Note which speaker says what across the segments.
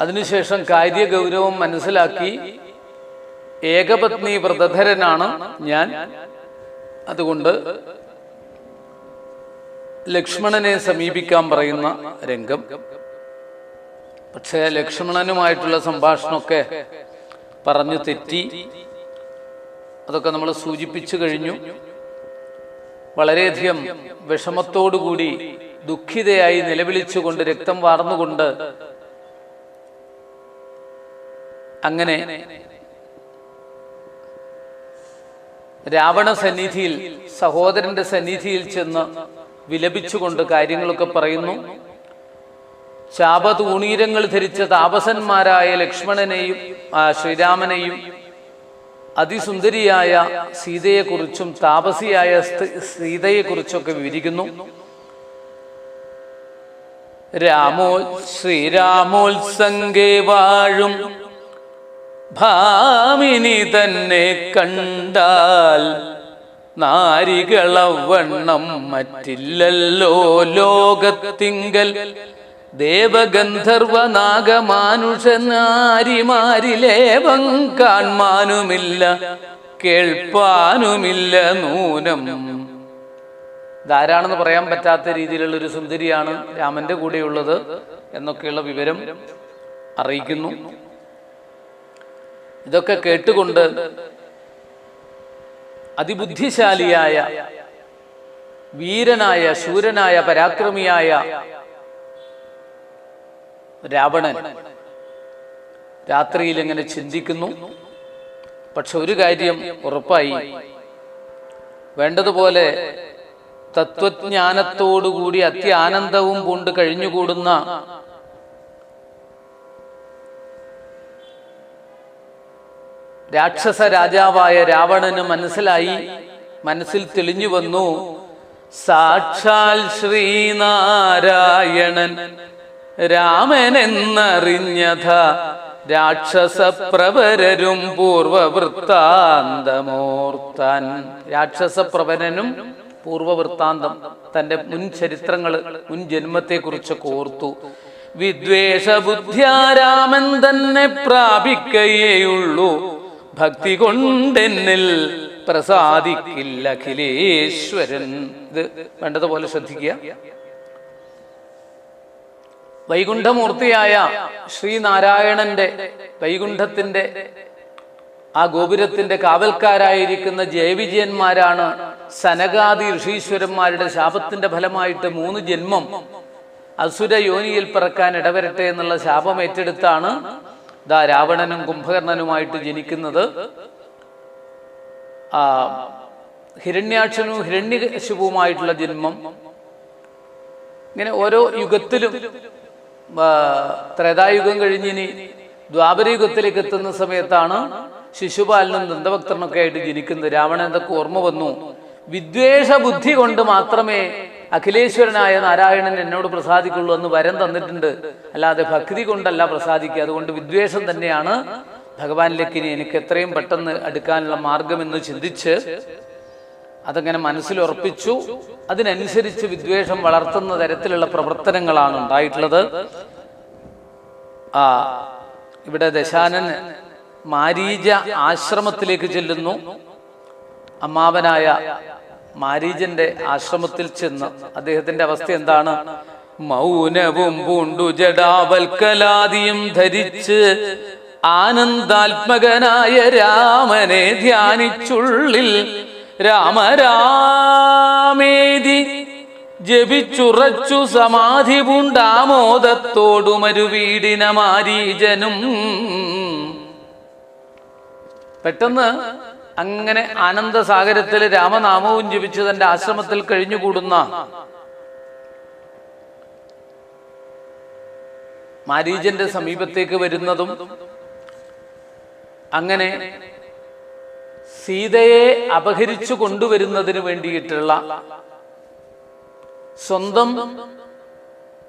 Speaker 1: അതിനുശേഷം കാര്യഗൗരവം മനസ്സിലാക്കി ഏകപത്നി വ്രതധരനാണ് ഞാൻ, അതുകൊണ്ട് ലക്ഷ്മണനെ സമീപിക്കാൻ പറയുന്ന രംഗം. പക്ഷേ ലക്ഷ്മണനുമായിട്ടുള്ള സംഭാഷണമൊക്കെ പറഞ്ഞു തെറ്റി. അതൊക്കെ നമ്മൾ സൂചിപ്പിച്ചു കഴിഞ്ഞു. വളരെയധികം വിഷമത്തോടുകൂടി ദുഃഖിതയായി നിലവിളിച്ചുകൊണ്ട് രക്തം വാർന്നുകൊണ്ട് അങ്ങനെ രാവണ സന്നിധിയിൽ, സഹോദരന്റെ സന്നിധിയിൽ ചെന്ന് വിലപിച്ചുകൊണ്ട് കാര്യങ്ങളൊക്കെ പറയുന്നു. ശാപതൂണീരങ്ങൾ ധരിച്ച താപസന്മാരായ ലക്ഷ്മണനെയും ശ്രീരാമനെയും അതിസുന്ദരിയായ സീതയെക്കുറിച്ചും താപസിയായ സീതയെക്കുറിച്ചൊക്കെ വിവരിക്കുന്നു. ശ്രീരാമോത്സംഗേ വാഴും ഭാമിനി തന്നെ കണ്ടാൽ നാരികളവണ്ണം മറ്റില്ലല്ലോ ലോകത്തിങ്കൽ, ദേവഗന്ധർവ നാഗമാനുഷനാരിമാരിലേവം കാൺമാനുമില്ല കേൾപ്പാനുമില്ല നൂനം. ഇതാരാണെന്ന് പറയാൻ പറ്റാത്ത രീതിയിലുള്ള ഒരു സുന്ദരിയാണ് രാമന്റെ കൂടെയുള്ളത് എന്നൊക്കെയുള്ള വിവരം അറിയിക്കുന്നു. ഇതൊക്കെ കേട്ടുകൊണ്ട് അതിബുദ്ധിശാലിയായ, വീരനായ, ശൂരനായ, പരാക്രമിയായ രാവണൻ രാത്രിയിൽ ഇങ്ങനെ ചിന്തിക്കുന്നു. പക്ഷെ ഒരു കാര്യം ഉറപ്പായി, വേണ്ടതുപോലെ തത്വജ്ഞാനത്തോടുകൂടി അത്യാനന്ദവും കൊണ്ട് കഴിഞ്ഞുകൂടുന്ന രാക്ഷസ രാജാവായ രാവണന് മനസ്സിലായി, മനസ്സിൽ തെളിഞ്ഞു വന്നു, സാക്ഷാൽ ശ്രീനാരായണൻ രാമനെന്നറിഞ്ഞഥ രാക്ഷസ പ്രവരരും പൂർവവൃത്താന്തമോർത്താൻ. രാക്ഷസ പ്രവരനും പൂർവവൃത്താന്തം, തന്റെ മുൻ ചരിത്രങ്ങള്, മുൻ ജന്മത്തെ കുറിച്ചൊക്കെ ഓർത്തു. വിദ്വേഷ ബുദ്ധ്യാരാമൻ തന്നെ പ്രാപിക്കയേയുള്ളൂ, ഭക്തി കൊണ്ടെന്നിൽ പ്രസാദിക്കില്ല അഖിലേശ്വരൻ. ഇത് വേണ്ടതുപോലെ ശ്രദ്ധിക്കുക. വൈകുണ്ഠമൂർത്തിയായ ശ്രീനാരായണന്റെ, വൈകുണ്ഠത്തിന്റെ ആ ഗോപുരത്തിന്റെ കാവൽക്കാരായിരിക്കുന്ന ജയവിജയന്മാരാണ് സനകാദി ഋഷീശ്വരന്മാരുടെ ശാപത്തിന്റെ ഫലമായിട്ട് 3 ജന്മം അസുര യോനിയിൽ പിറക്കാൻ ഇടവരട്ടെ എന്നുള്ള ശാപം ഏറ്റെടുത്താണ് രാവണനും കുംഭകർണനുമായിട്ട് ജനിക്കുന്നത്. ഹിരണ്യാക്ഷനും ഹിരണ്യകശിപുവുമായിട്ടുള്ള ജന്മം. ഇങ്ങനെ ഓരോ യുഗത്തിലും ത്രേതായുഗം കഴിഞ്ഞിനി ദ്വാപരയുഗത്തിലേക്ക് എത്തുന്ന സമയത്താണ് ശിശുപാലനും ദന്തഭക്തനൊക്കെ ആയിട്ട് ജനിക്കുന്നത്. രാവണൻ എന്തൊക്കെ ഓർമ്മ വന്നു. വിദ്വേഷ ബുദ്ധി കൊണ്ട് മാത്രമേ അഖിലേശ്വരനായ നാരായണൻ എന്നോട് പ്രസാദിക്കുള്ളൂ എന്ന് വരം തന്നിട്ടുണ്ട്, അല്ലാതെ ഭക്തി കൊണ്ടല്ല പ്രസാദിക്കുക. അതുകൊണ്ട് വിദ്വേഷം തന്നെയാണ് ഭഗവാനിലേക്ക് ഇനി എനിക്ക് എത്രയും പെട്ടെന്ന് അടുക്കാനുള്ള മാർഗമെന്ന് ചിന്തിച്ച് അതങ്ങനെ മനസ്സിലുറപ്പിച്ചു. അതിനനുസരിച്ച് വിദ്വേഷം വളർത്തുന്ന തരത്തിലുള്ള പ്രവർത്തനങ്ങളാണ് ഉണ്ടായിട്ടുള്ളത്. ഇവിടെ ദശാനൻ മാരീജ ആശ്രമത്തിലേക്ക് ചെല്ലുന്നു. അമ്മാവനായ മാരീജന്റെ ആശ്രമത്തിൽ ചെന്ന് അദ്ദേഹത്തിന്റെ അവസ്ഥ എന്താണ്? മൗനവും പൂണ്ടു ജടാവൽക്കലാദിയും ധരിച്ച് ആനന്ദാത്മകനായ രാമനെ ധ്യാനിച്ചുള്ളിൽ രാമരാമേതി ജപിച്ചുറച്ചു സമാധി പൂണ്ടാമോദത്തോടു മരുവീടിന മാരീജനും. പെട്ടെന്ന് അങ്ങനെ ആനന്ദസാഗരത്തിൽ രാമനാമവും ജപിച്ച് തന്റെ ആശ്രമത്തിൽ കഴിഞ്ഞുകൂടുന്ന മാരീജന്റെ സമീപത്തേക്ക് വരുന്നതും അങ്ങനെ സീതയെ അപഹരിച്ചു കൊണ്ടുവരുന്നതിന് വേണ്ടിയിട്ടുള്ള സ്വന്തം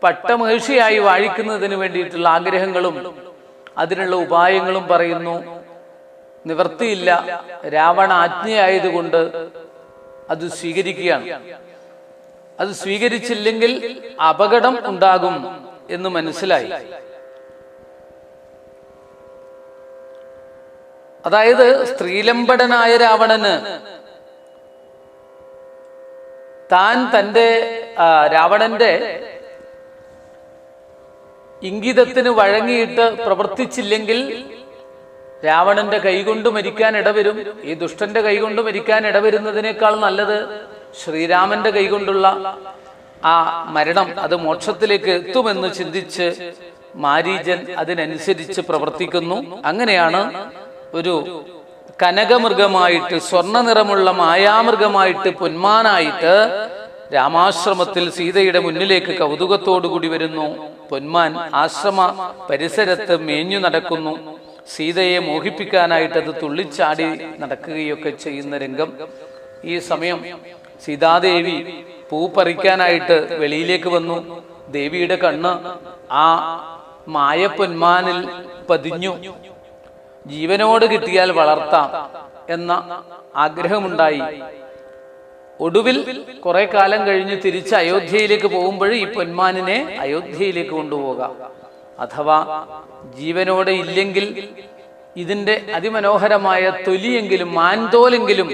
Speaker 1: പട്ടമഹർഷിയായി വാഴിക്കുന്നതിന് വേണ്ടിയിട്ടുള്ള ആഗ്രഹങ്ങളും അതിനുള്ള ഉപായങ്ങളും പറയുന്നു. നിവർത്തിയില്ല, രാവണ ആജ്ഞയായതുകൊണ്ട് അത് സ്വീകരിക്കുകയാണ്. അത് സ്വീകരിച്ചില്ലെങ്കിൽ അപകടം ഉണ്ടാകും എന്ന് മനസ്സിലായി. അതായത് സ്ത്രീലമ്പടനായ രാവണന് രാവണന്റെ ഇംഗിതത്തിന് വഴങ്ങിയിട്ട് പ്രവർത്തിച്ചില്ലെങ്കിൽ രാവണന്റെ കൈകൊണ്ട് മരിക്കാൻ ഇടവരും. ഈ ദുഷ്ടന്റെ കൈകൊണ്ട് മരിക്കാൻ ഇടവരുന്നതിനേക്കാൾ നല്ലത് ശ്രീരാമന്റെ കൈകൊണ്ടുള്ള ആ മരണം, അത് മോക്ഷത്തിലേക്ക് എത്തുമെന്ന് ചിന്തിച്ച് മാരീചൻ അതിനനുസരിച്ച് പ്രവർത്തിക്കുന്നു. അങ്ങനെയാണ് ഒരു കനകമൃഗമായിട്ട്, സ്വർണ്ണ നിറമുള്ള മായാമൃഗമായിട്ട്, പൊന്മാനായിട്ട് രാമാശ്രമത്തിൽ സീതയുടെ മുന്നിലേക്ക് കൗതുകത്തോടുകൂടി വരുന്നു. പൊന്മാൻ ആശ്രമ പരിസരത്ത് മേഞ്ഞു നടക്കുന്നു. സീതയെ മോഹിപ്പിക്കാനായിട്ട് അത് തുള്ളിച്ചാടി നടക്കുകയൊക്കെ ചെയ്യുന്ന രംഗം. ഈ സമയം സീതാദേവി പൂ പറിക്കാനായിട്ട് വെളിയിലേക്ക് വന്നു. ദേവിയുടെ കണ്ണ് ആ മായപ്പൊന്മാനിൽ പതിഞ്ഞു. ജീവനോട് കിട്ടിയാൽ വളർത്താം എന്ന ആഗ്രഹമുണ്ടായി. ഒടുവിൽ കുറെ കാലം കഴിഞ്ഞ് തിരിച്ച് അയോധ്യയിലേക്ക് പോകുമ്പോൾ ഈ പൊന്മാനിനെ അയോധ്യയിലേക്ക് കൊണ്ടുപോകാം. അഥവാ ജീവനോടെ ഇല്ലെങ്കിൽ ഇതിന്റെ അതിമനോഹരമായ തൊലിയെങ്കിലും, മാൻതോലെങ്കിലും,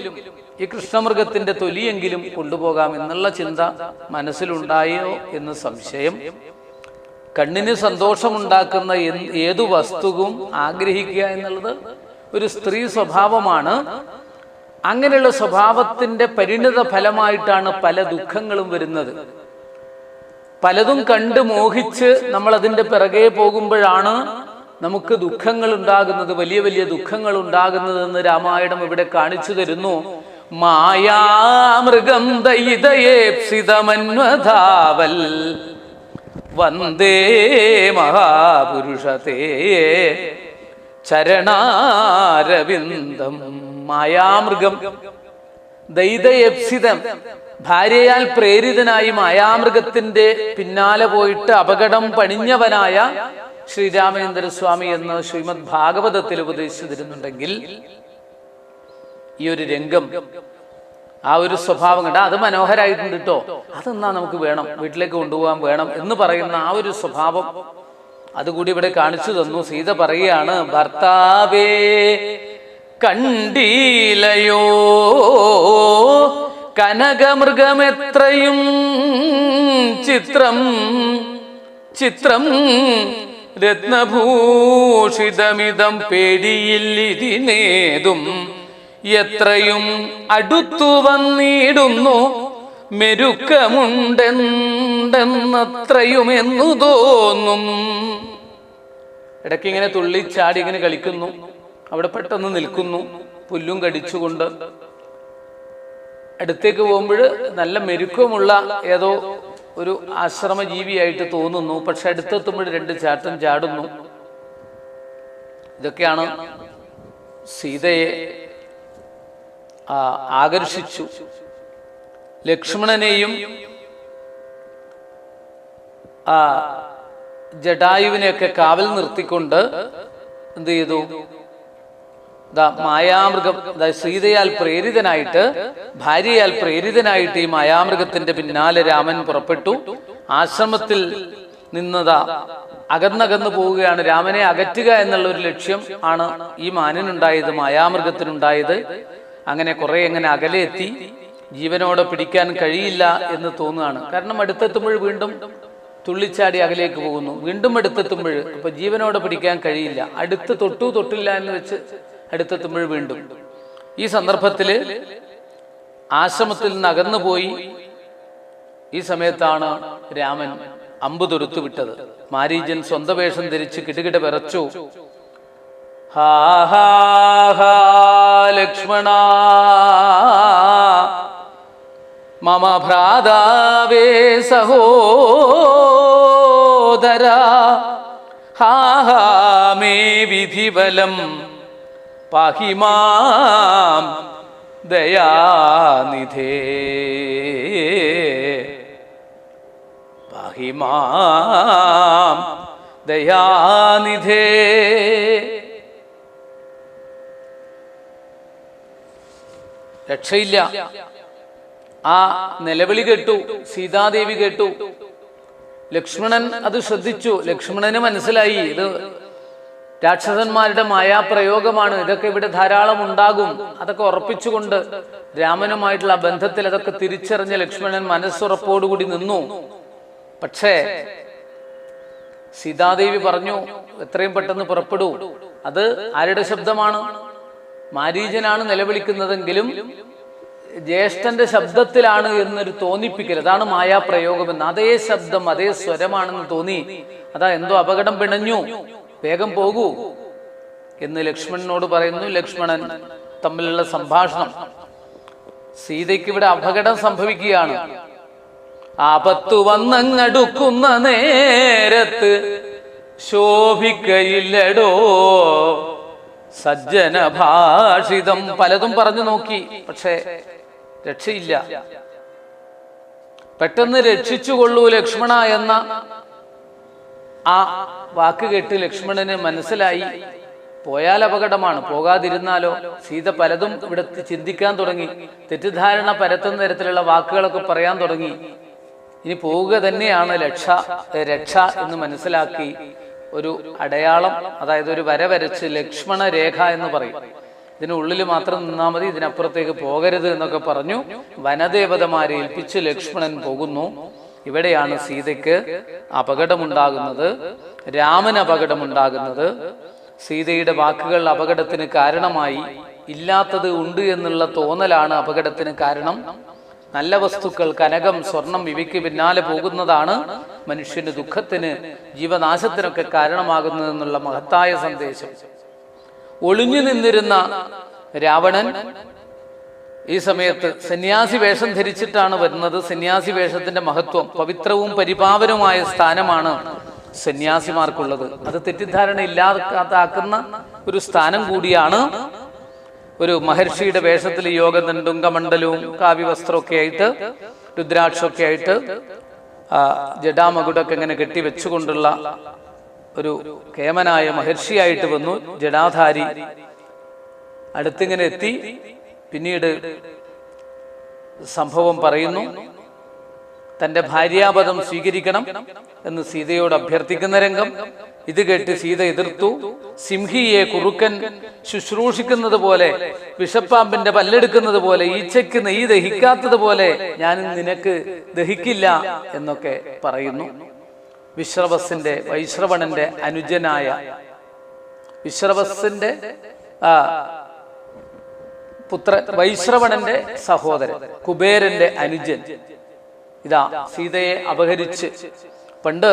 Speaker 1: ഈ കൃഷ്ണമൃഗത്തിന്റെ തൊലിയെങ്കിലും കൊണ്ടുപോകാം എന്നുള്ള ചിന്ത മനസ്സിലുണ്ടായോ എന്ന് സംശയം. കണ്ണിന് സന്തോഷമുണ്ടാക്കുന്ന ഏതു വസ്തുവും ആഗ്രഹിക്കുക എന്നുള്ളത് ഒരു സ്ത്രീ സ്വഭാവമാണ്. അങ്ങനെയുള്ള സ്വഭാവത്തിന്റെ പരിണിത ഫലമായിട്ടാണ് പല ദുഃഖങ്ങളും വരുന്നത്. പലതും കണ്ട് മോഹിച്ച് നമ്മൾ അതിന്റെ പിറകെ പോകുമ്പോഴാണ് നമുക്ക് ദുഃഖങ്ങൾ ഉണ്ടാകുന്നത്, വലിയ വലിയ ദുഃഖങ്ങൾ ഉണ്ടാകുന്നതെന്ന് രാമായണം ഇവിടെ കാണിച്ചു തരുന്നു. മായാമൃഗം ദയിതയേപ്സിതമന്വധാവൽ വന്ദേ മഹാപുരുഷത്തെ ചരണാരവിന്ദം. മായാമൃഗം, ദൈതയപ്സിതം, ഭാര്യയാൽ പ്രേരിതനായി മായാമൃഗത്തിന്റെ പിന്നാലെ പോയിട്ട് അപകടം പണിഞ്ഞവനായ ശ്രീരാമേന്ദ്രസ്വാമി എന്ന് ശ്രീമദ് ഭാഗവതത്തിൽ ഉപദേശിച്ചു തരുന്നുണ്ടെങ്കിൽ, ഈ ഒരു രംഗം, ആ ഒരു സ്വഭാവം കണ്ട അത് മനോഹരായിട്ടുണ്ട് കേട്ടോ, അതെന്നാ നമുക്ക് വേണം, വീട്ടിലേക്ക് കൊണ്ടുപോകാൻ വേണം എന്ന് പറയുന്ന ആ ഒരു സ്വഭാവം അതുകൂടി ഇവിടെ കാണിച്ചു തന്നു. സീത പറയുകയാണ്, ഭർത്താവേ കണ്ടീലയോ കനകമൃഗമെത്രയും ചിത്രം ചിത്രം രത്നഭൂഷിതമിതം പേടിയില്ലിതിനേതും എത്രയും അടുത്തു വന്നിടുന്നു മെരുക്കമുണ്ടെന്നത്രയുമെന്നു തോന്നും. ഇടയ്ക്ക് ഇങ്ങനെ തുള്ളിച്ചാടി ഇങ്ങനെ കളിക്കുന്നു, അവിടെ പെട്ടെന്ന് നിൽക്കുന്നു, പുല്ലും കടിച്ചുകൊണ്ട്. അടുത്തേക്ക് പോകുമ്പോൾ നല്ല മെരുക്കമുള്ള ഏതോ ഒരു ആശ്രമജീവിയായിട്ട് തോന്നുന്നു. പക്ഷെ അടുത്തെത്തുമ്പോൾ രണ്ട് ചാട്ടം ചാടുന്നു. ഇതൊക്കെയാണ് സീതയെ ആകർഷിച്ചു. ലക്ഷ്മണനെയും ജടായുവിനെയൊക്കെ കാവൽ നിർത്തിക്കൊണ്ട് എന്ത് ചെയ്തു? മായാമൃഗം, സീതയാൽ പ്രേരിതനായിട്ട്, ഭാര്യയാൽ പ്രേരിതനായിട്ട് ഈ മായാമൃഗത്തിന്റെ പിന്നാലെ രാമൻ പുറപ്പെട്ടു. ആശ്രമത്തിൽ നിന്നതാ അകന്നകന്നു പോവുകയാണ്. രാമനെ അകറ്റുക എന്നുള്ള ഒരു ലക്ഷ്യം ആണ് ഈ മാനിനുണ്ടായത്, മായാമൃഗത്തിനുണ്ടായത്. അങ്ങനെ കുറെ എങ്ങനെ അകലെ എത്തി. ജീവനോടെ പിടിക്കാൻ കഴിയില്ല എന്ന് തോന്നുകയാണ്. കാരണം അടുത്തെത്തുമ്പോൾ വീണ്ടും തുള്ളിച്ചാടി അകലേക്ക് പോകുന്നു. വീണ്ടും അടുത്തെത്തുമ്പോൾ അപ്പൊ ജീവനോടെ പിടിക്കാൻ കഴിയില്ല. അടുത്ത് തൊട്ടു തൊട്ടില്ല എന്ന് വെച്ച് അടുത്തെത്തുമ്പോൾ വീണ്ടും. ഈ സന്ദർഭത്തില് ആശ്രമത്തിൽ നിന്ന് അകന്നുപോയി. ഈ സമയത്താണ് രാമൻ അമ്പ് തൊടുത്തു വിട്ടത്. മാരീചൻ സ്വന്തം വേഷം ധരിച്ച് കിടുകിട വിറച്ചു. ഹാ ഹാ ഹാ ലക്ഷ്മണ മമ ഭ്രാതാവേ സഹോദര ഹാ ഹാ മേ വിധിബലം പാഹി മാം ദയാനിധേ പാഹി മാം ദയാനിധേ. രക്ഷയില്ല. ആ നിലവിളി കേട്ടു, സീതാദേവി കേട്ടു. ലക്ഷ്മണൻ അത് ശ്രദ്ധിച്ചു. ലക്ഷ്മണന് മനസ്സിലായി ഇത് രാക്ഷസന്മാരുടെ മായാപ്രയോഗമാണ്, ഇതൊക്കെ ഇവിടെ ധാരാളം ഉണ്ടാകും. അതൊക്കെ ഉറപ്പിച്ചുകൊണ്ട് രാമനുമായിട്ടുള്ള ബന്ധത്തിൽ അതൊക്കെ തിരിച്ചറിഞ്ഞ ലക്ഷ്മണൻ മനസ്സുറപ്പോടുകൂടി നിന്നു. പക്ഷേ സീതാദേവി പറഞ്ഞു, എത്രയും പെട്ടെന്ന് പുറപ്പെടൂ. അത് ആരുടെ ശബ്ദമാണ്? മാരീചനാണ് നിലവിളിക്കുന്നതെങ്കിലും ജ്യേഷ്ഠന്റെ ശബ്ദത്തിലാണ് എന്നൊരു തോന്നിപ്പിക്കൽ, അതാണ് മായാപ്രയോഗമെന്ന്. അതേ ശബ്ദം, അതേ സ്വരമാണെന്ന് തോന്നി. അതാ എന്തോ അപകടം പിണഞ്ഞു, വേഗം പോകൂ എന്ന് ലക്ഷ്മണനോട് പറയുന്നു. ലക്ഷ്മണൻ തമ്മിലുള്ള സംഭാഷണം. സീതയ്ക്ക് ഇവിടെ അപകടം സംഭവിക്കുകയാണ്. ആപത്തു വന്നങ്ങടുക്കുന്ന നേരത്ത് ശോഭിക്കയില്ലടോ സജ്ജന ഭാഷിതം. പലതും പറഞ്ഞു നോക്കി, പക്ഷെ രക്ഷയില്ല. പെട്ടെന്ന് രക്ഷിച്ചുകൊള്ളൂ ലക്ഷ്മണ എന്ന ആ വാക്ക് കേട്ട് ലക്ഷ്മണന് മനസ്സിലായി, പോയാൽ അപകടമാണ്, പോകാതിരുന്നാലോ. സീത പലതും ഇവിടെ ചിന്തിക്കാൻ തുടങ്ങി, തെറ്റിദ്ധാരണ പരത്തുന്ന തരത്തിലുള്ള വാക്കുകളൊക്കെ പറയാൻ തുടങ്ങി. ഇനി പോവുക തന്നെയാണ് രക്ഷ എന്ന് മനസ്സിലാക്കി ഒരു അടയാളം, അതായത് ഒരു വര വരച്ച് ലക്ഷ്മണ രേഖ എന്ന് പറയും. ഇതിനുള്ളിൽ മാത്രം നിന്നാൽ മതി, ഇതിനപ്പുറത്തേക്ക് പോകരുത് എന്നൊക്കെ പറഞ്ഞു വനദേവതമാരെ ഏൽപ്പിച്ച് ലക്ഷ്മണൻ പോകുന്നു. ഇവിടെയാണ് സീതയ്ക്ക് അപകടമുണ്ടാകുന്നത്, രാമന് അപകടമുണ്ടാകുന്നത്. സീതയുടെ വാക്കുകൾ അപകടത്തിന് കാരണമായി. ഇല്ലാത്തത് ഉണ്ട് എന്നുള്ള തോന്നലാണ് അപകടത്തിന് കാരണം. നല്ല വസ്തുക്കൾ, കനകം, സ്വർണം ഇവയ്ക്ക് പിന്നാലെ പോകുന്നതാണ് മനുഷ്യന് ദുഃഖത്തിന്, ജീവനാശത്തിനൊക്കെ കാരണമാകുന്നതെന്നുള്ള മഹത്തായ സന്ദേശം. ഒളിഞ്ഞു നിന്നിരുന്ന രാവണൻ ഈ സമയത്ത് സന്യാസി വേഷം ധരിച്ചിട്ടാണ് വരുന്നത്. സന്യാസി വേഷത്തിന്റെ മഹത്വം, പവിത്രവും പരിപാവനവുമായ സ്ഥാനമാണ് സന്യാസിമാർക്കുള്ളത്. അത് തെറ്റിദ്ധാരണ ഇല്ലാതാക്കുന്ന ഒരു സ്ഥാനം കൂടിയാണ്. ഒരു മഹർഷിയുടെ വേഷത്തിൽ യോഗദണ്ഡും കമണ്ഡലവും കാവ്യവസ്ത്രമൊക്കെ ആയിട്ട്, രുദ്രാക്ഷമൊക്കെ ആയിട്ട്, ജഡാമകുടൊക്കെ ഇങ്ങനെ കെട്ടിവെച്ചുകൊണ്ടുള്ള ഒരു കേമനായ മഹർഷിയായിട്ട് വന്നു. ജഡാധാരി അടുത്തിങ്ങനെ എത്തി. പിന്നീട് സംഭവം പറയുന്നു. തന്റെ ഭാര്യാപദം സ്വീകരിക്കണം എന്ന് സീതയോട് അഭ്യർത്ഥിക്കുന്ന രംഗം. ഇത് കേട്ട് സീത എതിർത്തു. സിംഹിയെ കുറുക്കൻ ശുശ്രൂഷിക്കുന്നത് പോലെ, വിഷപ്പാമ്പിന്റെ പല്ലെടുക്കുന്നത് പോലെ, ഈച്ചയ്ക്ക് നെയ്യ് ദഹിക്കാത്തത് പോലെ ഞാൻ നിനക്ക് ദഹിക്കില്ല എന്നൊക്കെ പറയുന്നു. വിശ്രവസിന്റെ, വൈശ്രവണന്റെ അനുജനായ വിശ്രവസിന്റെ വൈശ്രവണന്റെ സഹോദരൻ, കുബേരന്റെ അനുജൻ ഇതാ സീതയെ അപഹരിച്ച്. പണ്ട്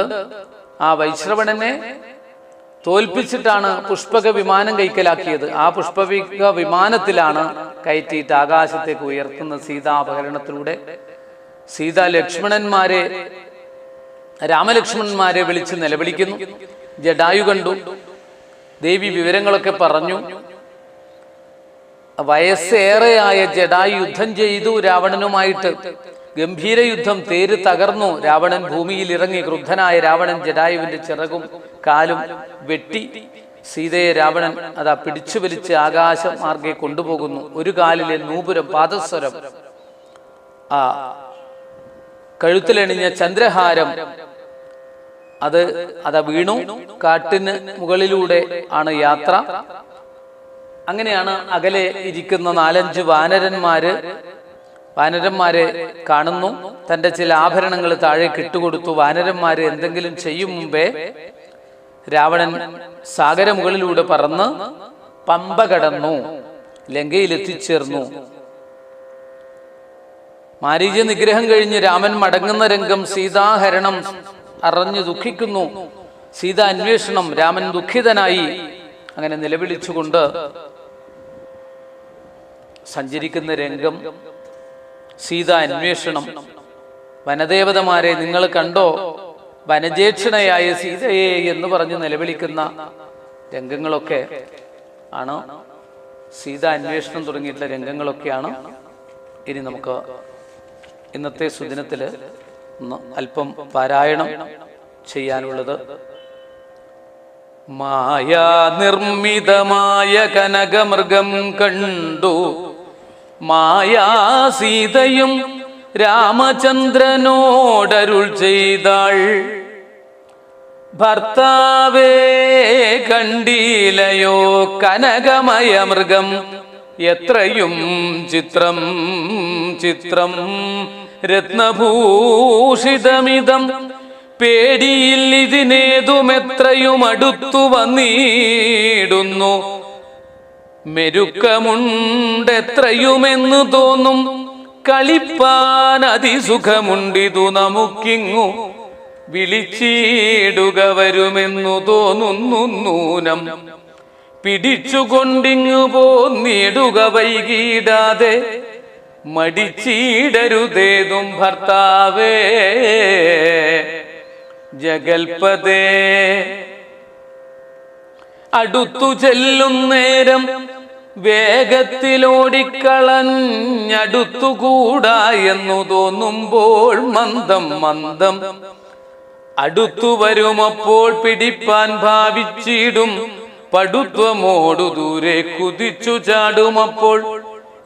Speaker 1: ആ വൈശ്രവണനെ തോൽപ്പിച്ചിട്ടാണ് പുഷ്പക വിമാനം കൈക്കലാക്കിയത്. ആ പുഷ്പക വിമാനത്തിലാണ് കയറ്റിയിട്ട് ആകാശത്തേക്ക് ഉയർത്തുന്ന സീതാ അപഹരണത്തിലൂടെ. സീത ലക്ഷ്മണന്മാരെ, രാമലക്ഷ്മണന്മാരെ വിളിച്ച് നിലവിളിക്കുന്നു. ജഡായു കണ്ടു. ദേവി വിവരങ്ങളൊക്കെ പറഞ്ഞു. വയസ്സേറെയായ ജഡായു യുദ്ധം ചെയ്തു രാവണനുമായിട്ട്. ഗംഭീര യുദ്ധം, തേര് തകർന്നു. രാവണൻ ഭൂമിയിൽ ഇറങ്ങി. ക്രുദ്ധനായ രാവണൻ ജഡായുവിന്റെ ചിറകും കാലും വെട്ടി. സീതയെ രാവണൻ അതാ പിടിച്ചു വലിച്ച് ആകാശം മാർഗെ കൊണ്ടുപോകുന്നു. ഒരു കാലിലെ നൂപുരം, പാദസ്വരം, കഴുത്തിലണിഞ്ഞ ചന്ദ്രഹാരം അത് വീണു. കാട്ടിന് മുകളിലൂടെ ആണ് യാത്ര. അങ്ങനെയാണ് അകലെ ഇരിക്കുന്ന 4-5 വാനരന്മാരെ കാണുന്നു. തന്റെ ചില ആഭരണങ്ങൾ താഴേക്ക് ഇട്ടുകൊടുത്തു. വാനരന്മാര് എന്തെങ്കിലും ചെയ്യും മുമ്പേ രാവണൻ സാഗരമുകളിലൂടെ പറന്ന് പമ്പ കടന്നു, ലങ്കയിൽ എത്തിച്ചേർന്നു. മാരീച നിഗ്രഹം കഴിഞ്ഞ് രാമൻ മടങ്ങുന്ന രംഗം. സീതാഹരണം അറിഞ്ഞു ദുഃഖിക്കുന്നു. സീത അന്വേഷണം. രാമൻ ദുഃഖിതനായി അങ്ങനെ നിലവിളിച്ചുകൊണ്ട് സഞ്ചരിക്കുന്ന രംഗം. സീത അന്വേഷണം. വനദേവതമാരെ നിങ്ങൾ കണ്ടോ, വനജേക്ഷണയായ സീതയെ എന്ന് പറഞ്ഞ് നിലവിളിക്കുന്ന രംഗങ്ങളൊക്കെ ആണ്. സീത അന്വേഷണം തുടങ്ങിയിട്ടുള്ള രംഗങ്ങളൊക്കെയാണ് ഇനി നമുക്ക് ഇന്നത്തെ സുദിനത്തിൽ അല്പം പാരായണം ചെയ്യാനുള്ളത്. മായാ നിർമ്മിതമായ കനകമൃഗം കണ്ടു മായാ സീതയും രാമചന്ദ്രനോടരുൾ ചെയ്താൾ. ഭർത്താവേ കണ്ടീലയോ കനകമയ മൃഗം എത്രയും ചിത്രം ചിത്രം രത്നഭൂഷിതമിതം പേടിയിൽ ഇതിനേതുമെത്രയും അടുത്തു വന്നിടുന്നു മെരുക്കമുണ്ടെത്രയുമെന്നു തോന്നും കളിപ്പാൻ അതിസുഖമുണ്ടിതു നമുക്കിങ്ങു വിളിച്ചിടുക വരുമെന്നു തോന്നുന്നു നൂനം പിടിച്ചുകൊണ്ടിങ്ങു പോന്നിടുക വൈകിടാതെ മടിച്ചിടരുതേതും ഭർത്താവേ ജഗൽപദേ അടുത്തു ചെല്ലുന്നേരം വേഗത്തിലോടിക്കളഞ്ഞടുത്തുകൂടാ എന്നു തോന്നുമ്പോൾ മന്ദം മന്ദം അടുത്തു വരുമപ്പോൾ പിടിപ്പാൻ ഭാവിച്ചിടും പടുത്വമോടു ദൂരെ കുതിച്ചു ചാടുമപ്പോൾ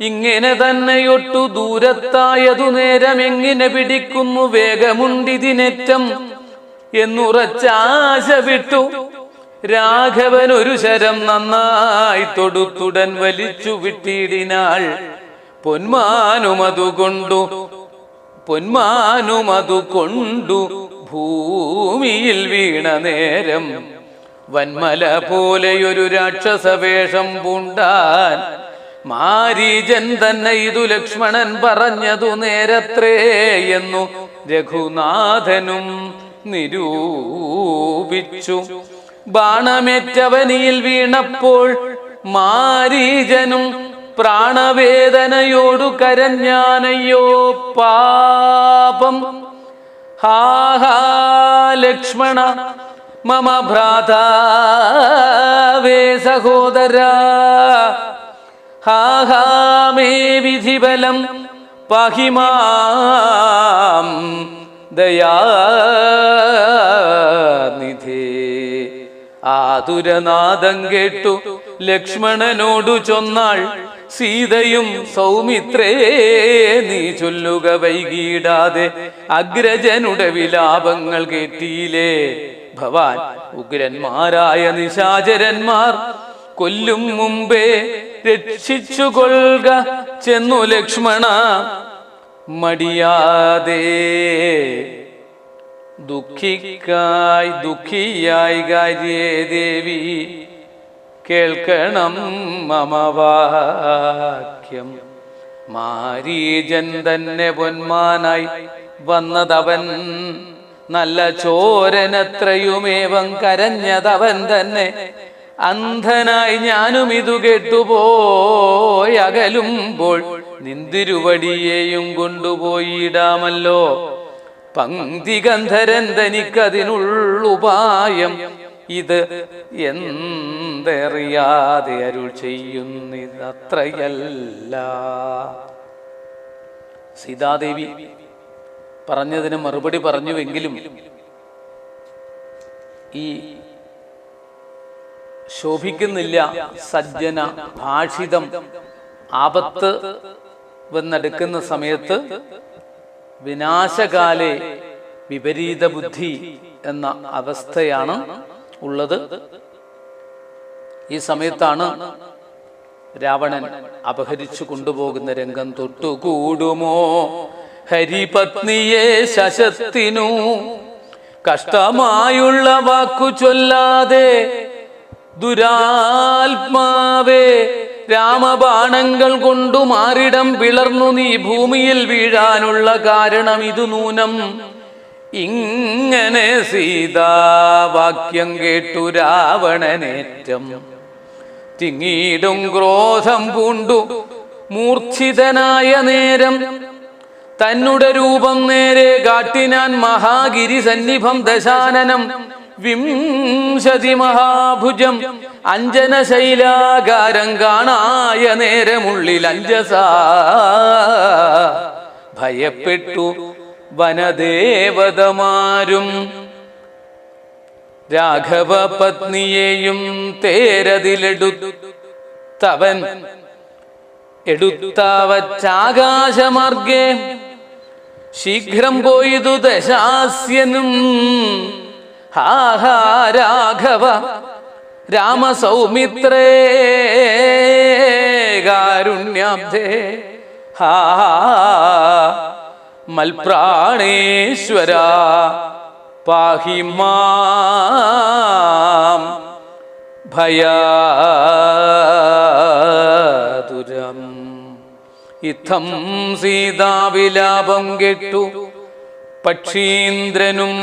Speaker 1: ഇങ്ങനെ തന്നെയൊട്ടു ദൂരത്തായതു നേരം എങ്ങനെ പിടിക്കുന്നു വേഗമുണ്ടിതിനേറ്റം എന്നുറച്ചാശ വിട്ടു രാഘവൻ ഒരു ശരം നന്നായി തൊടുത്തുടൻ വലിച്ചു വിട്ടിടിനാൾ പൊന്മാനുമതു കൊണ്ടു ഭൂമിയിൽ വീണ നേരം വന്മല പോലെയൊരു രാക്ഷസവേഷം പൂണ്ടാൻ മാരീജൻ തന്നെ ഇതു ലക്ഷ്മണൻ പറഞ്ഞതു നേരത്രേ എന്നു രഘുനാഥനും നിരൂപിച്ചു ബാണമേറ്റവനിയിൽ വീണപ്പോൾ മാരീജനും പ്രാണവേദനയോടു കരഞ്ഞാനയ്യോ പാപം ഹാഹാ ലക്ഷ്മണ മമ ഭ്രാതാവേ സഹോദര ഹാഹാ മേ വിധിബലം പാഹിമാം ദയാനിധേ ആതുരനാദം കേട്ടു ലക്ഷ്മണനോടു ചൊന്നാൾ സീതയും സൗമിത്രേ നീ ചൊല്ലുക വൈകിടാതെ അഗ്രജനുടെ വിലാപങ്ങൾ കേട്ടിയിലേ ഭവാൻ ഉഗ്രന്മാരായ നിശാചരന്മാർ കൊല്ലും മുമ്പേ രക്ഷിച്ചുകൊള്ളുക ചെന്നു ലക്ഷ്മണ മടിയാതെ ദുഃഖിയായി കാര്യേ ദേവി കേൾക്കണം മമ വാക്യം മാരീജൻ തന്നെ പൊന്മാനായി വന്നതവൻ നല്ല ചോരനത്രയുമേവം കരഞ്ഞതവൻ തന്നെ അന്ധനായി ഞാനും ഇതു കേട്ടുപോയി അകലുമ്പോൾ നിന്തിരുവടിയെയും കൊണ്ടുപോയിടാമല്ലോ പങ്ക്തിഗന്ധരൻ തനിക്കതിനുള്ളുപായം ഇത് എന്തറിയാതെ അരുൾ ചെയ്യുന്നിതത്രയല്ല. സീതാദേവി പറഞ്ഞതിന് മറുപടി പറഞ്ഞുവെങ്കിലും ഈ ശോഭിക്കുന്നില്ല സജ്ജന ഭാഷിതം ആപത്ത് വന്നെടുക്കുന്ന സമയത്ത് വിനാശകാലേ വിപരീത ബുദ്ധി എന്ന അവസ്ഥയാണ് ഉള്ളത്. ഈ സമയത്താണ് രാവണൻ അപഹരിച്ചു കൊണ്ടുപോകുന്ന രംഗം. തൊട്ടുകൂടുമോ ഹരിപത്നിയെ ശശത്തിനു കഷ്ടമായുള്ള വാക്കു ചൊല്ലാതെ ദുരാത്മാവേ രാമബാണങ്ങൾ കൊണ്ടു മാറിടം പിളർന്നു നീ ഭൂമിയിൽ വീഴാനുള്ള കാരണം ഇതു നൂനം. ഇങ്ങനെ സീതാവാക്യം കേട്ടു രാവണനേറ്റം തിങ്ങീടും ക്രോധം പൂണ്ടു മൂർച്ഛിതനായ നേരം തന്നുടെ രൂപം നേരെ കാട്ടിനാൻ മഹാഗിരി സന്നിഭം ദശാനനം വിംശതി മഹാഭുജം അഞ്ജനശൈലാകാരം കാണായ നേരമുള്ളിൽ അഞ്ജസാ ഭയപ്പെട്ടു വനദേവതമാരും രാഘവ പത്നിയെയും തേരതിലെടുത്തവൻ എടുത്തവച്ചാകാശമാർഗേ ശീഘ്രം പോയതു ദശാസ്യനും. ഹാഹാ രാഘവ രാമസൗമിത്രേ കാരുണ്യാബ്ധേ ഹാ മൽപ്രാണേശ്വര പാഹി മാം ഭയാതുരം. ഇത്തം സീതാവിലാപം കേട്ടു പക്ഷീന്ദ്രനും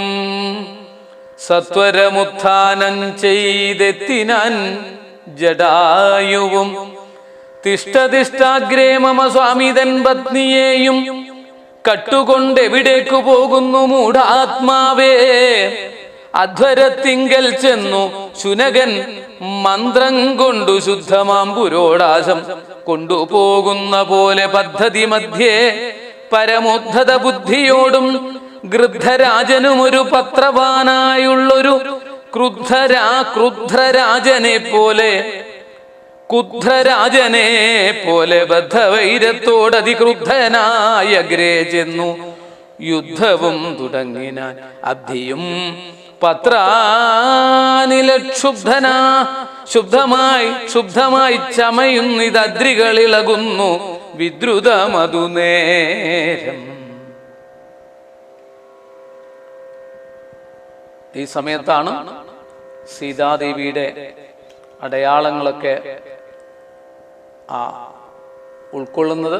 Speaker 1: സത്വരമുത്ഥാനം ചെയ്തെത്തിനാൻ ജടായുവും. തിഷ്ടതിഷ്ടാഗ്രേ മമ സ്വാമിതൻ പത്നിയെയും കട്ടുകൊണ്ടെവിടേക്കു പോകുന്നു മൂഢാത്മാവേ. അധ്വരത്തിങ്കൽ ചെന്നു ശുനകൻ മന്ത്രം കൊണ്ടു ശുദ്ധമാം പുരോടാശം കൊണ്ടുപോകുന്ന പോലെ പദ്ധതി മധ്യേ പരമോദ്ധത ബുദ്ധിയോടും ഗൃദ്ധരാജനും ഒരു പത്രവാനായുള്ളൊരു ക്രുദ്ധരാജനെ പോലെ ബദ്ധവൈരത്തോടതിക്രുദ്ധനായ അഗ്രേ ചെന്നു യുദ്ധവും തുടങ്ങിനാൻ. അബ്ധിയും ശുദ്ധമായി ചമയുന്നിതദ്രികളിളകുന്നു വിദ്രുതമതുനേരം. ഈ സമയത്താണ് സീതാദേവിയുടെ അടയാളങ്ങളൊക്കെ ഉൾക്കൊള്ളുന്നത്.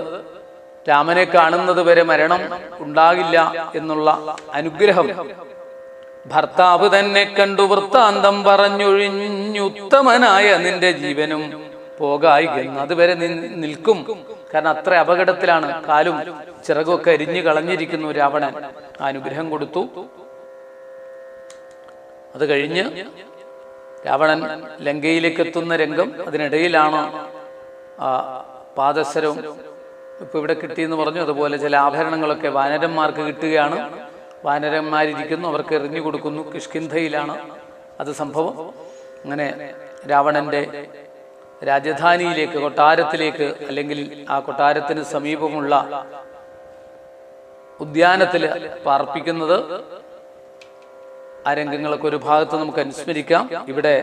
Speaker 1: രാമനെ കാണുന്നത് വരെ മരണം ഉണ്ടാകില്ല എന്നുള്ള അനുഗ്രഹം ഭർത്താവ് തന്നെ കണ്ടു വൃത്താന്തം പറഞ്ഞൊഴിഞ്ഞുത്തമനായ നിന്റെ ജീവനും പോകായി എന്ന്. അതുവരെ നിൽക്കും, കാരണം അത്ര അപകടത്തിലാണ്. കാലും ചിറകൊക്കെ അരിഞ്ഞു കളഞ്ഞിരിക്കുന്നു രാവണൻ. ആ അനുഗ്രഹം കൊടുത്തു. അത് കഴിഞ്ഞ് രാവണൻ ലങ്കയിലേക്ക് എത്തുന്ന രംഗം. അതിനിടയിലാണ് പാദസരവും ഇപ്പൊ ഇവിടെ കിട്ടിയെന്ന് പറഞ്ഞു. അതുപോലെ ചില ആഭരണങ്ങളൊക്കെ വാനരന്മാർക്ക് കിട്ടുകയാണ്. വാനരന്മാരിയ്ക്കുന്നു, അവർക്ക് എറിഞ്ഞു കൊടുക്കുന്നു. കിഷ്കിന്ധയിലാണ് അത് സംഭവം. അങ്ങനെ രാവണന്റെ രാജധാനിയിലേക്ക്, കൊട്ടാരത്തിലേക്ക്, അല്ലെങ്കിൽ ആ കൊട്ടാരത്തിന് സമീപമുള്ള ഉദ്യാനത്തിൽ പാർപ്പിക്കുന്നത്. ആ രംഗങ്ങളൊക്കെ ഒരു ഭാഗത്ത് നമുക്ക് അനുസ്മരിക്കാം. ഇവിടെ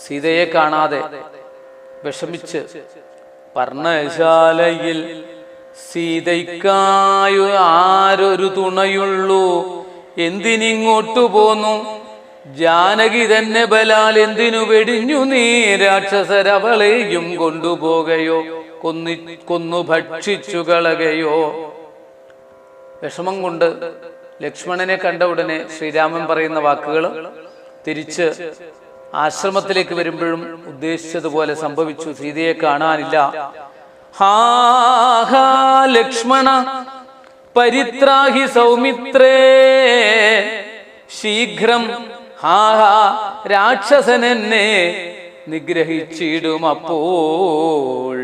Speaker 1: സീതയെ കാണാതെ വിഷമിച്ച് പർണശാലയിൽ സീതയ്ക്കായു ആരൊരു തുണയുള്ളൂ, എന്തിനിങ്ങോട്ടു പോന്നു ജാനകി തന്നെ ബലാൽ എന്തിനു വെടിഞ്ഞു നീ രാക്ഷസരവളെയും കൊണ്ടുപോകയോ കൊന്നു ഭക്ഷിച്ചു കളകയോ. വിഷമം കൊണ്ട് ലക്ഷ്മണനെ കണ്ട ഉടനെ ശ്രീരാമൻ പറയുന്ന വാക്കുകൾ തിരിച്ച് ആശ്രമത്തിലേക്ക് വരുമ്പോഴും ഉദ്ദേശിച്ചതുപോലെ സംഭവിച്ചു. സീതയെ കാണാനില്ല. ഹാ ലക്ഷ്മണ പരിത്രാഹി സൗമിത്രേ ശീഘ്രം. ഹാ രാക്ഷസനെന്നെ നിഗ്രഹിച്ചിടും അപ്പോൾ.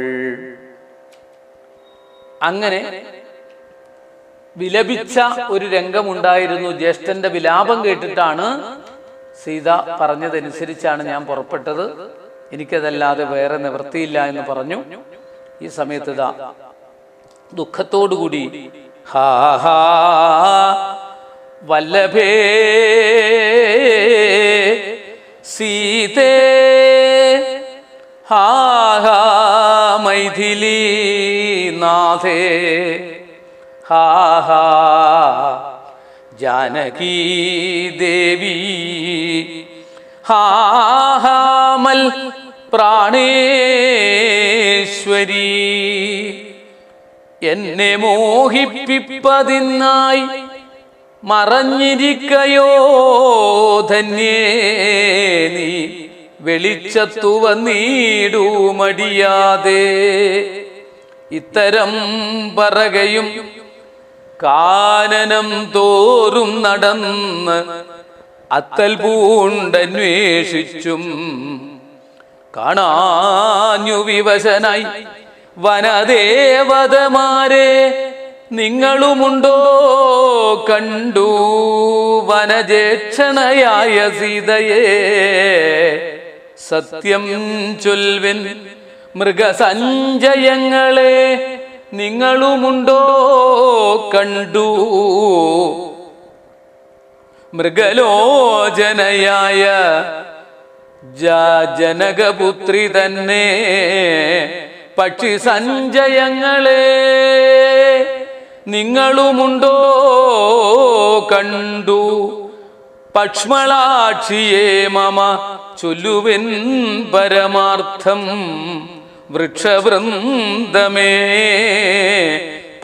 Speaker 1: അങ്ങനെ വിലപിച്ച ഒരു രംഗമുണ്ടായിരുന്നു. ജ്യേഷ്ഠന്റെ വിലാപം കേട്ടിട്ടാണ് സീത പറഞ്ഞതനുസരിച്ചാണ് ഞാൻ പുറപ്പെട്ടത്, എനിക്കതല്ലാതെ വേറെ നിവൃത്തിയില്ല എന്ന് പറഞ്ഞു. ഈ സമയത്ത് ഇതാ ദുഃഖത്തോടുകൂടി ഹാ ഹാ വല്ലഭേ സീതേ ഹാ ഹാ മൈഥിലീ നാഥേ ഹാ ഹാ ജാനകീ ദേവി ഹാ ഹാ മൽ പ്രാണേശ്വരി. എന്നെ മോഹിപ്പിപ്പതിനായി മറഞ്ഞിരിക്കയോ ധന്യേ നീ, വെളിച്ചത്തു വന്നീടൂ മടിയാതെ. ഇത്തരം പറകയും കാനനം തോറും നടന്ന് അത്തൽ പൂണ്ടന്വേഷിച്ചും കാണാഞ്ഞു വിവശനായി വനദേവതമാരെ നിങ്ങളുമുണ്ടോ കണ്ടു വനജേക്ഷണയായ സീതയെ. സത്യം ചൊൽവിൻ മൃഗസഞ്ചയങ്ങളെ നിങ്ങളുമുണ്ടോ കണ്ടു മൃഗലോചനയായ ജനകപുത്രി തന്നെ പക്ഷി സഞ്ചയങ്ങളെ നിങ്ങളുമുണ്ടോ കണ്ടു? പക്ഷ്മളാക്ഷിയേ മമ ചൊല്ലുവിൻ പരമാർത്ഥം. വൃക്ഷവൃന്ദമേ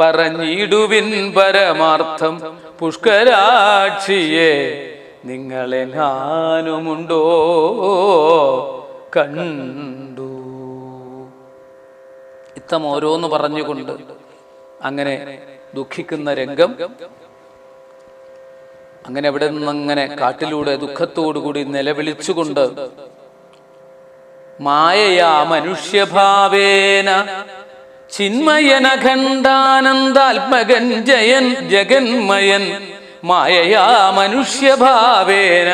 Speaker 1: പറഞ്ഞിടുവിൻ പരമാർത്ഥം. പുഷ്കരാക്ഷിയെ നിങ്ങളെങ്ങാനുമുണ്ടോ കണ്ടു? ഇത്തം ഓരോന്ന് പറഞ്ഞുകൊണ്ട് അങ്ങനെ ദുഃഖിക്കുന്ന രംഗം. അങ്ങനെ അവിടെ നിന്നങ്ങനെ കാട്ടിലൂടെ ദുഃഖത്തോടുകൂടി നിലവിളിച്ചുകൊണ്ട് മായയാ മനുഷ്യഭാവേന ചിന്മയനഖണ്ഡാനന്ദാത്മകൻ ജയൻ ജഗന്മയൻ മായയാ മനുഷ്യഭാവേന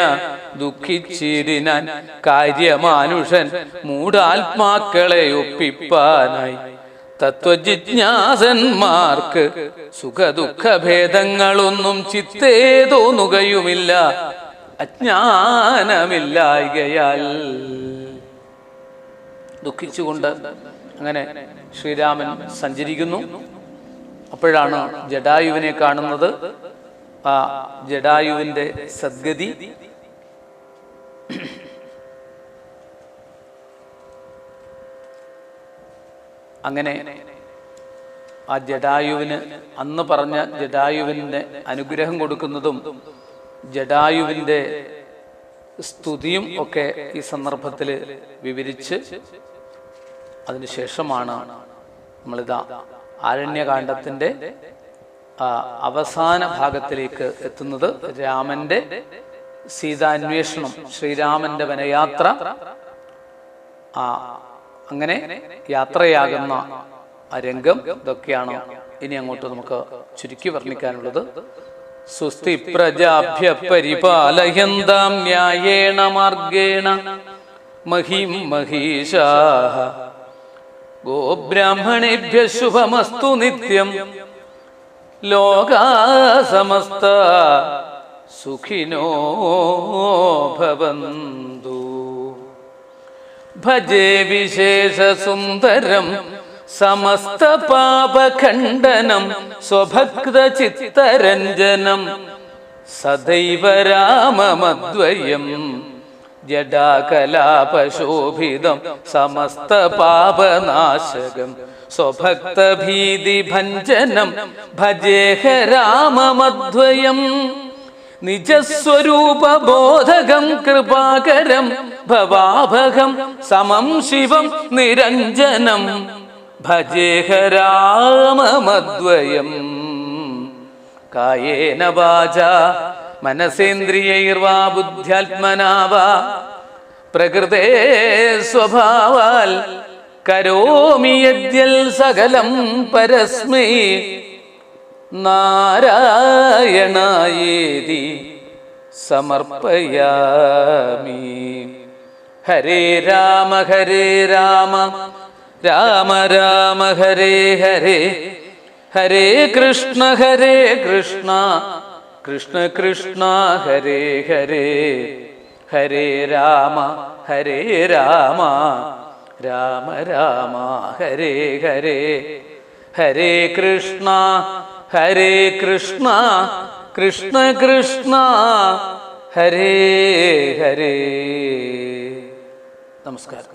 Speaker 1: ദുഃഖിച്ചിരിനാൻ കാര്യമാനുഷൻ മൂഢാത്മാക്കളെ ഒപ്പിപ്പാനായി. തത്വജിജ്ഞാസന്മാർക്ക് സുഖദുഃഖഭേദങ്ങളൊന്നും ചിത്തേ തോന്നുകയുമില്ല അജ്ഞാനമില്ലായ്കയാൽ. ദുഃഖിച്ചുകൊണ്ട് അങ്ങനെ ശ്രീരാമൻ സഞ്ചരിക്കുന്നു. അപ്പോഴാണ് ജടായുവിനെ കാണുന്നത്. ആ ജടായുവിൻ്റെ സദ്ഗതി അങ്ങനെ ആ ജടായുവിന് അന്ന് പറഞ്ഞ ജടായുവിൻ്റെ അനുഗ്രഹം കൊടുക്കുന്നതും ജടായുവിൻ്റെ സ്തുതിയും ഒക്കെ ഈ സന്ദർഭത്തിൽ വിവരിച്ച് അതിനുശേഷമാണ് നമ്മളിതാ ആരണ്യകാണ്ഡത്തിൻ്റെ അവസാന ഭാഗത്തിലേക്ക് എത്തുന്നത്. രാമന്റെ സീതാന്വേഷണം, ശ്രീരാമന്റെ വനയാത്ര, അങ്ങനെ യാത്രയാകുന്ന ആ രംഗം, ഇതൊക്കെയാണ് ഇനി അങ്ങോട്ട് നമുക്ക് ചുരുക്കി വർണ്ണിക്കാനുള്ളത്. സ്വസ്തി പ്രജാഭ്യ പരിപാലയന്താം ന്യായേണ മാർഗേണ മഹിം മഹീഷാഃ ഗോബ്രാഹ്മണേഭ്യ ശുഭമസ്തു നിത്യം ലോകാ സമസ്താ സുഖിനോ ഭവന്തു. ഭജേ വിശേഷ സുന്ദരം സമസ്ത പാപഖണ്ഡനം സ്വഭക്ത ചിത്തരഞ്ജനം സദൈവ രാമമദ്വയം ജഡാകലാപശോഭിതം സമസ്ത പാപനാശകം സ്വഭക്ത ഭീതി ഭഞ്ജനം ഭജേഹ രാമമദ്വയം നിജസ്വരൂപബോധകം കൃപാകരം ഭവാഭകം സമം ശിവം നിരഞ്ജനം ഭജേഹ രാമമദ്വയം കായേന വാചാ മനസേന്ദ്രിയൈർവാ ബുദ്ധ്യാത്മനാ വാ പ്രകൃതേ സ്വഭാവാൽ കരോമി യദ്യൽ സകലം പരസ്മൈ നാരായണായേതി സമർപ്പയാമി. ഹരേ രാമ രാമ രാമ ഹരേ ഹരേ, ഹരേ കൃഷ്ണ കൃഷ്ണ കൃഷ്ണ ഹരേ ഹരേ, ഹരേ രാമ രാമ രാമ ഹരേ ഹരേ, ഹരേ കൃഷ്ണ കൃഷ്ണ കൃഷ്ണ ഹരേ ഹരേ. നമസ്കാരം.